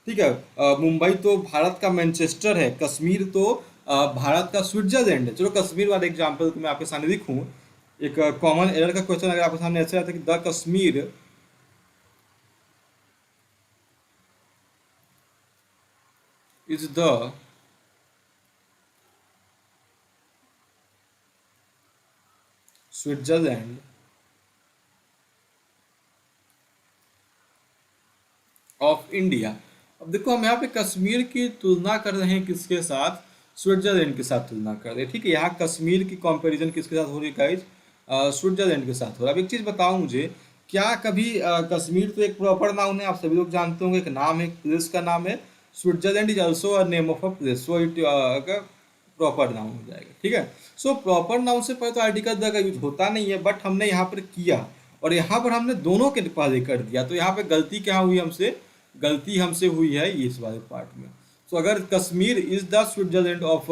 ठीक है, मुंबई तो भारत का मैनचेस्टर है, कश्मीर तो भारत का स्विट्जरलैंड है। चलो कश्मीर वाले एग्जाम्पल को मैं आपके सामने लिखूं, एक कॉमन एरर का क्वेश्चन अगर आपके सामने ऐसे आता है कि the Kashmir is the Switzerland of India. अब देखो हम यहाँ पे कश्मीर की तुलना कर रहे हैं किसके साथ, स्विट्जरलैंड के साथ तुलना कर रहे हैं, ठीक है। यहाँ कश्मीर की कंपैरिजन किसके साथ हो रही है गाइज, स्विट्जरलैंड के साथ हो रहा है। अब एक चीज़ बताओ मुझे, क्या कभी कश्मीर तो एक प्रॉपर नाउन है, आप सभी लोग जानते होंगे, एक नाम है, प्लेस का नाम है। Switzerland is also a name of a place, so it proper noun हो जाएगा, ठीक है। सो प्रॉपर नाउन से पहले तो आर्टिकल द का यूज होता नहीं है, बट हमने यहाँ पर किया और यहाँ पर हमने दोनों के पहले कर दिया, तो यहाँ पे गलती क्या हुई हमसे, गलती हमसे हुई है ये इस वाले पार्ट में। तो अगर Kashmir is the Switzerland of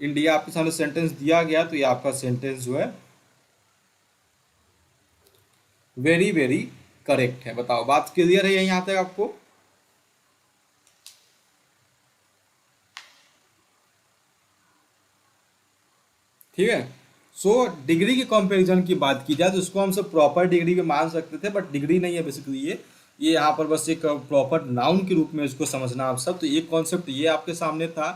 India आपके सामने सेंटेंस दिया गया, तो ये आपका सेंटेंस जो है वेरी वेरी करेक्ट है। बताओ बात क्लियर है यहाँ तक आपको? ठीक है। सो डिग्री के कंपैरिजन की बात की जाए तो इसको हम सब प्रॉपर डिग्री में मान सकते थे, बट डिग्री नहीं है बेसिकली ये यहाँ पर बस एक प्रॉपर नाउन के रूप में इसको समझना आप सब। तो एक कॉन्सेप्ट ये आपके सामने था,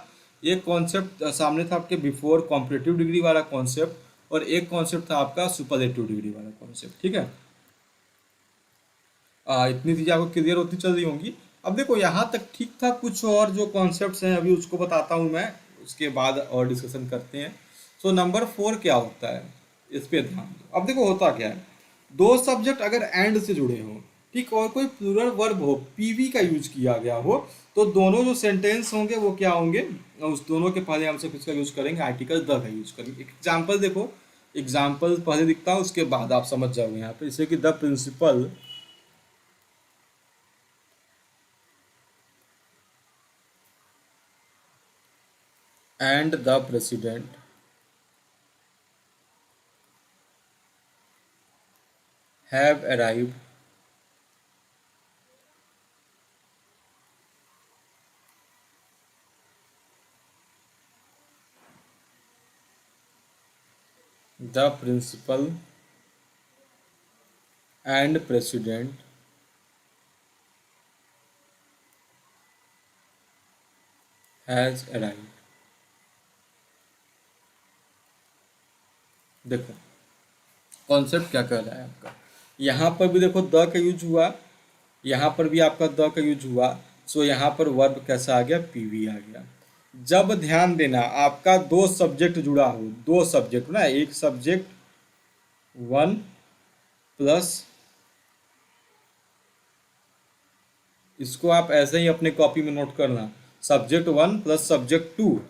एक कॉन्सेप्ट सामने था आपके बिफोर कॉम्पिटिटिव डिग्री वाला कॉन्सेप्ट, और एक कॉन्सेप्ट था आपका सुपरलेटिव डिग्री वाला कॉन्सेप्ट, ठीक है। इतनी चीज़ें आपको क्लियर होती चल रही होंगी। अब देखो यहाँ तक ठीक था, कुछ और जो कॉन्सेप्ट्स हैं अभी उसको बताता हूँ मैं, उसके बाद और डिस्कशन करते हैं। सो नंबर 4 क्या होता है, इस पे ध्यान दो। अब देखो होता क्या है, दो सब्जेक्ट अगर एंड से जुड़े हों, ठीक, और कोई प्लूरल वर्ब हो, पीवी का यूज किया गया हो, तो दोनों जो सेंटेंस होंगे वो क्या होंगे, उस दोनों के पहले हम सब किसका यूज करेंगे, आर्टिकल द का यूज करेंगे। एग्जाम्पल देखो, एग्जाम्पल पहले दिखता है उसके बाद आप समझ जाओगे यहाँ पे, जैसे कि the principal and the president have arrived, the principal and president has arrived। देखो कॉन्सेप्ट क्या कर रहा है आपका, यहाँ पर भी देखो द का यूज हुआ, यहाँ पर भी आपका द का यूज हुआ। सो यहाँ पर वर्ब कैसा आ गया, पीवी आ गया। जब ध्यान देना आपका दो सब्जेक्ट जुड़ा हो, दो सब्जेक्ट ना, एक सब्जेक्ट वन प्लस, इसको आप ऐसे ही अपने कॉपी में नोट करना, subject one plus subject two,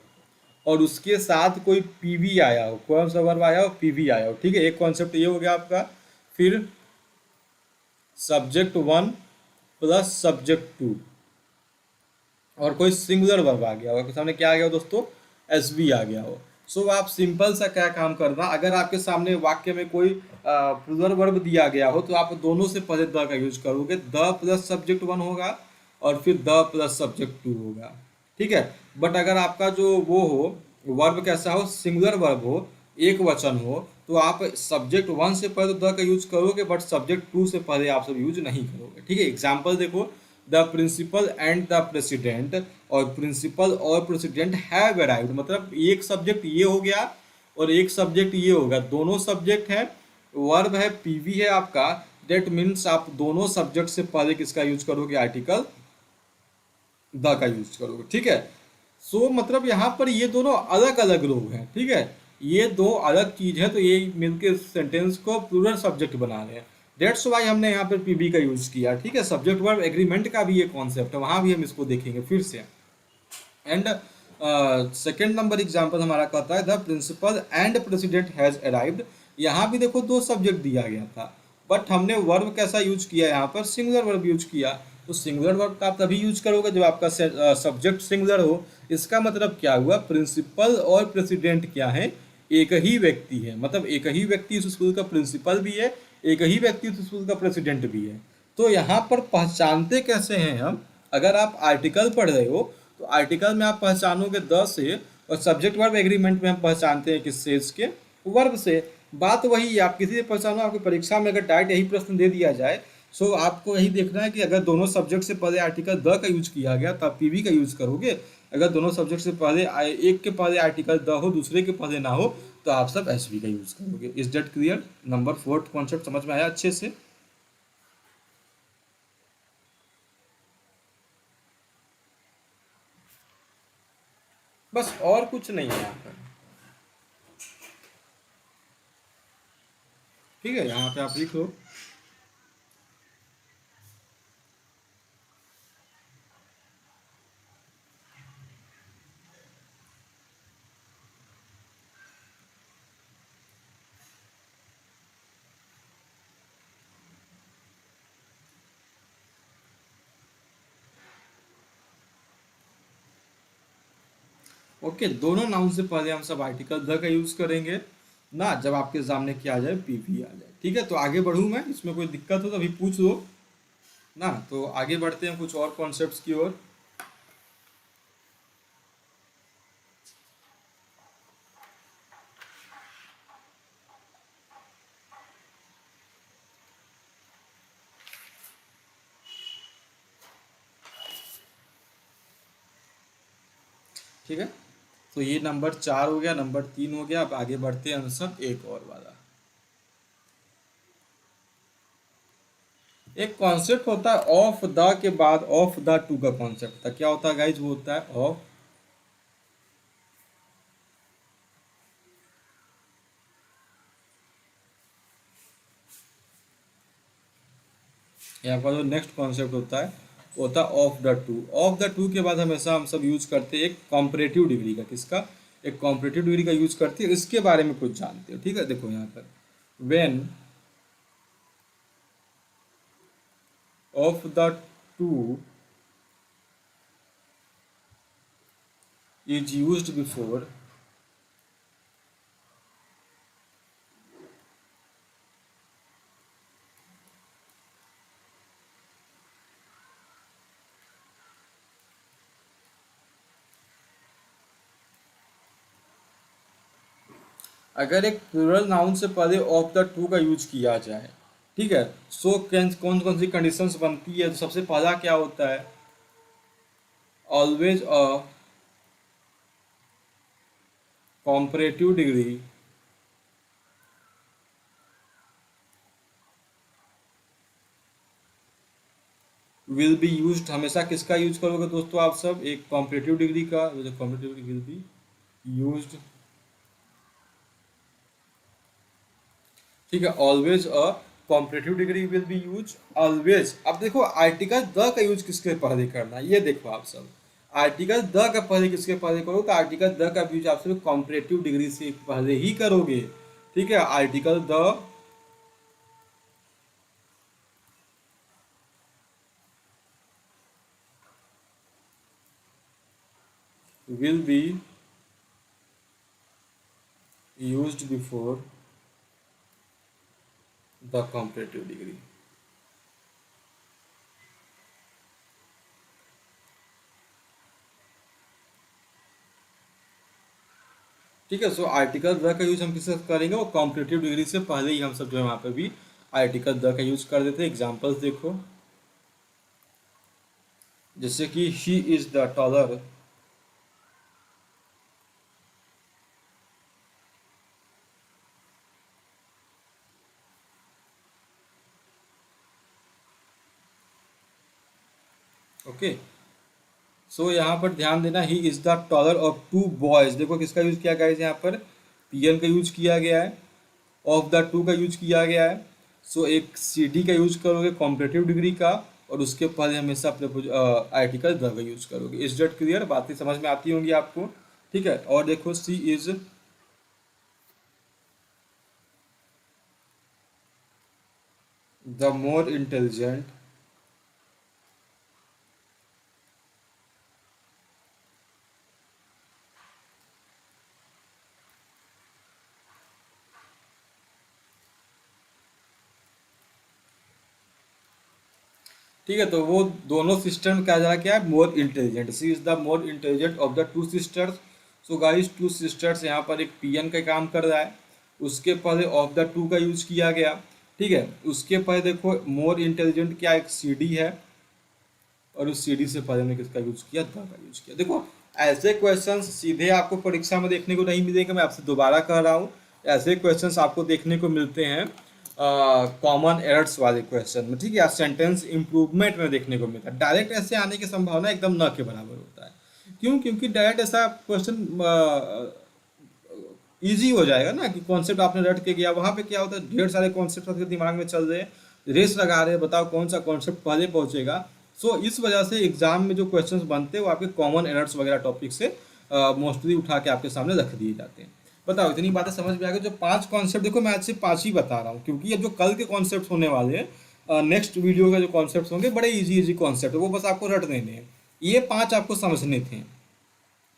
और उसके साथ कोई पीवी आया हो, कौन सा वर्ब आया हो, पीवी आया हो। ठीक है, एक कॉन्सेप्ट ये हो गया आपका। फिर subject one plus subject two और कोई सिंगुलर वर्ब आ गया हो, आपके सामने क्या आ गया हो दोस्तों, एस बी आ गया हो। सो आप सिंपल सा क्या काम करना, अगर आपके सामने वाक्य में कोई प्लूरल वर्ब दिया गया हो तो आप दोनों से पहले द का यूज करोगे, द प्लस सब्जेक्ट वन होगा और फिर द प्लस सब्जेक्ट टू होगा। ठीक है, बट अगर आपका जो वो हो, वर्ब कैसा हो, सिंगुलर वर्ब हो, एक वचन हो, तो आप सब्जेक्ट वन से पहले द का यूज करोगे, बट सब्जेक्ट टू से पहले आप सब यूज नहीं करोगे। ठीक है, एग्जाम्पल देखो, the principal and the president, और प्रिंसिपल और प्रेसिडेंट हैव अराइव्ड, मतलब एक सब्जेक्ट ये हो गया और एक सब्जेक्ट ये होगा, दोनों सब्जेक्ट है, वर्ब है, पीवी है आपका। डेट मीन्स आप दोनों सब्जेक्ट से पहले किसका यूज करोगे, आर्टिकल द का यूज करोगे। ठीक है, सो मतलब यहाँ पर ये दोनों अलग अलग लोग हैं। ठीक है, ये दो अलग चीज है, तो ये मिलके सेंटेंस को प्लूरल सब्जेक्ट बना रहे हैं। डेट्स वाई हमने यहाँ पर पीबी का यूज किया। ठीक है, सब्जेक्ट वर्ब एग्रीमेंट का भी ये कॉन्सेप्ट है, वहां भी हम इसको देखेंगे फिर से। एंड सेकेंड नंबर एग्जाम्पल हमारा कहता है the principal and president has arrived. यहाँ भी देखो दो सब्जेक्ट दिया गया था, बट हमने वर्ब कैसा यूज किया, यहाँ पर सिंगुलर वर्ब यूज किया। तो सिंगुलर वर्ब का आप तभी यूज करोगे जब आपका सब्जेक्ट सिंगुलर हो। इसका मतलब क्या हुआ, प्रिंसिपल और प्रेसिडेंट क्या है, एक ही व्यक्ति है, मतलब एक ही व्यक्ति उस स्कूल का प्रिंसिपल भी है, एक ही व्यक्ति उस स्कूल का प्रेसिडेंट भी है। तो यहाँ पर पहचानते कैसे हैं हम, अगर आप आर्टिकल पढ़ रहे हो तो आर्टिकल में आप पहचानोगे द से, और सब्जेक्ट वर्ब एग्रीमेंट में हम पहचानते हैं किससे, इसके वर्ब से। बात वही है, आप किसी से पहचानो, आपकी परीक्षा में अगर डायरेक्ट यही प्रश्न दे दिया जाए, सो आपको यही देखना है कि अगर दोनों सब्जेक्ट से पहले आर्टिकल द का यूज किया गया तब पीवी का यूज करोगे, अगर दोनों सब्जेक्ट से पहले एक के पहले आर्टिकल द हो, दूसरे के पहले ना हो, तो आप सब एस वी का यूज करोगे। Is that clear? Number fourth concept समझ में आया अच्छे से? बस और कुछ नहीं है यहाँ पर। ठीक है, यहाँ पे आप लिख लो। ओके, दोनों नाउन से पहले हम सब आर्टिकल द का यूज करेंगे ना, जब आपके सामने क्या आ जाए, पीवी आ जाए। ठीक है, तो आगे बढ़ूँ मैं, इसमें कोई दिक्कत हो तो अभी पूछ लो ना। तो आगे बढ़ते हैं कुछ और कॉन्सेप्ट्स की ओर। ठीक है, तो ये नंबर चार हो गया, नंबर तीन हो गया। अब आगे बढ़ते हैं आंसर एक और वाला। एक कॉन्सेप्ट होता है ऑफ द के बाद ऑफ द टू का कॉन्सेप्ट होता है, क्या होता है गाइज, वो होता है ऑफ, यहाँ पर जो नेक्स्ट कॉन्सेप्ट होता है वो होता है of the to. Of the to के बाद हमेशा हम सब यूज करते हैं एक कॉम्परेटिव डिग्री का, किसका, एक कॉम्परेटिव डिग्री का यूज करते हैं। इसके बारे में कुछ जानते हो? ठीक है, देखो यहाँ पर when of the two is used before अगर एक प्लूरल नाउन से पहले ऑफ द टू का यूज किया जाए, ठीक है, सो कौन कौन सी कंडीशंस बनती है, तो सबसे पहला क्या होता है, always a comparative degree will be used. हमेशा किसका यूज करोगे दोस्तों आप सब, एक कॉम्परेटिव डिग्री का, comparative degree will be used, ठीक है, always a comparative degree will be use always. अब देखो आर्टिकल द का यूज किसके पहले करना है, ये देखो आप सब, आर्टिकल द का पहले किसके पहले करो, तो आर्टिकल द का यूज आप सब कॉम्परेटिव डिग्री से पहले ही करोगे, ठीक है। Article the will be used before the comparative degree. ठीक है, सो आर्टिकल द का यूज हम किससे करेंगे, वो कॉम्परेटिव डिग्री से पहले ही हम सब जो है वहाँ पे भी आर्टिकल द का यूज कर देते हैं। एग्जांपल्स देखो, जैसे कि he is the taller, okay. So यहाँ पर ध्यान देना, he is the taller of two boys, देखो किसका यूज किया गया है यहाँ पर, पीएन का यूज किया गया है, ऑफ द टू का यूज किया गया है। सो एक सीडी का यूज करोगे कॉम्परेटिव डिग्री का, और उसके पहले हमेशा अपने आर्टिकल द का यूज करोगे। इज डेट क्लियर, बातें समझ में आती होंगी आपको, ठीक है। और देखो she is the more intelligent ठीक है, तो वो दोनों सिस्टर में क्या जा रहा है, क्या है, more intelligent, she is the more intelligent of the two sisters. So guys two sisters यहाँ पर एक पीएन का काम कर रहा है, उसके पहले ऑफ द टू का यूज किया गया, ठीक है। उसके पहले देखो मोर इंटेलिजेंट क्या, एक सीडी है, और उस सीडी से पहले हमने किसका यूज किया, द का यूज किया। देखो ऐसे क्वेश्चंस सीधे आपको परीक्षा में देखने को नहीं मिलेंगे, मैं आपसे दोबारा कह रहा हूँ, ऐसे क्वेश्चंस आपको देखने को मिलते हैं कॉमन एरर्स वाले क्वेश्चन में, ठीक है, या सेंटेंस इंप्रूवमेंट में देखने को मिलता है। डायरेक्ट ऐसे आने की संभावना एकदम न के बराबर होता है। क्यों, क्योंकि डायरेक्ट ऐसा क्वेश्चन इजी हो जाएगा ना, कि कॉन्सेप्ट आपने रट के गया, वहाँ पे क्या होता है, ढेर सारे कॉन्सेप्ट आपके दिमाग में चल रहे हैं, रेस लगा रहे हैं, बताओ कौन सा कॉन्सेप्ट पहले पहुंचेगा। सो इस वजह से एग्जाम में जो क्वेश्चंस बनते हैं वो आपके कॉमन एरर्स वगैरह टॉपिक से मोस्टली उठा के आपके सामने रख दिए जाते हैं। बताओ इतनी बातें समझ में आ गई। जो 5 कॉन्सेप्ट, देखो मैं आज से 5 ही बता रहा हूँ, क्योंकि ये जो कल के कॉन्सेप्ट होने वाले हैं, नेक्स्ट वीडियो का जो कॉन्सेप्ट होंगे, बड़े इजी इजी कॉन्सेप्ट है, वो बस आपको रट देने हैं, ये 5 आपको समझने थे,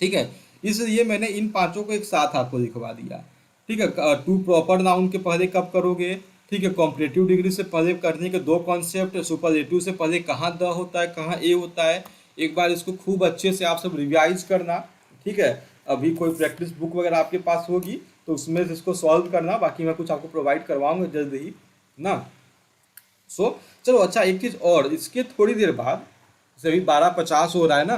ठीक है। इसलिए मैंने इन पांचों को एक साथ आपको लिखवा दिया, ठीक है। टू प्रॉपर नाउन के पहले कब करोगे, ठीक है, कॉम्परेटिव डिग्री से पहले करने के 2 कॉन्सेप्ट, सुपरलेटिव से पहले कहाँ द होता है कहाँ ए होता है, एक बार इसको खूब अच्छे से आप सब रिवाइज करना, ठीक है। अभी कोई प्रैक्टिस बुक वगैरह आपके पास होगी तो उसमें से इसको सॉल्व करना, बाकी मैं कुछ आपको प्रोवाइड करवाऊंगा जल्द ही ना। सो चलो, अच्छा एक चीज़ और, इसके थोड़ी देर बाद, जैसे अभी 12:50 हो रहा है ना,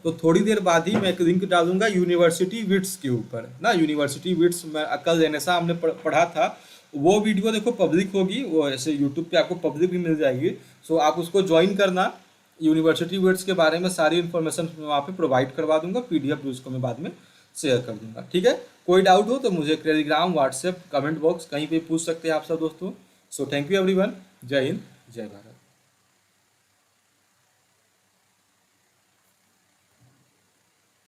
तो थोड़ी देर बाद ही मैं एक लिंक डालूंगा यूनिवर्सिटी विट्स के ऊपर ना। यूनिवर्सिटी विट्स में कल जैसा हमने पढ़ा था, वो वीडियो देखो पब्लिक होगी, वो ऐसे यूट्यूब पे आपको पब्लिक भी मिल जाएगी। सो आप उसको ज्वाइन करना, यूनिवर्सिटी विट्स के बारे में सारी इन्फॉर्मेशन मैं वहाँ पे प्रोवाइड करवा दूंगा, पीडीएफ भी उसको मैं बाद में शेयर कर दूंगा, ठीक है। कोई डाउट हो तो मुझे टेलीग्राम, व्हाट्सएप, कमेंट बॉक्स कहीं पे पूछ सकते हैं आप सब दोस्तों। सो थैंक यू एवरीवन, जय हिंद, जय भारत।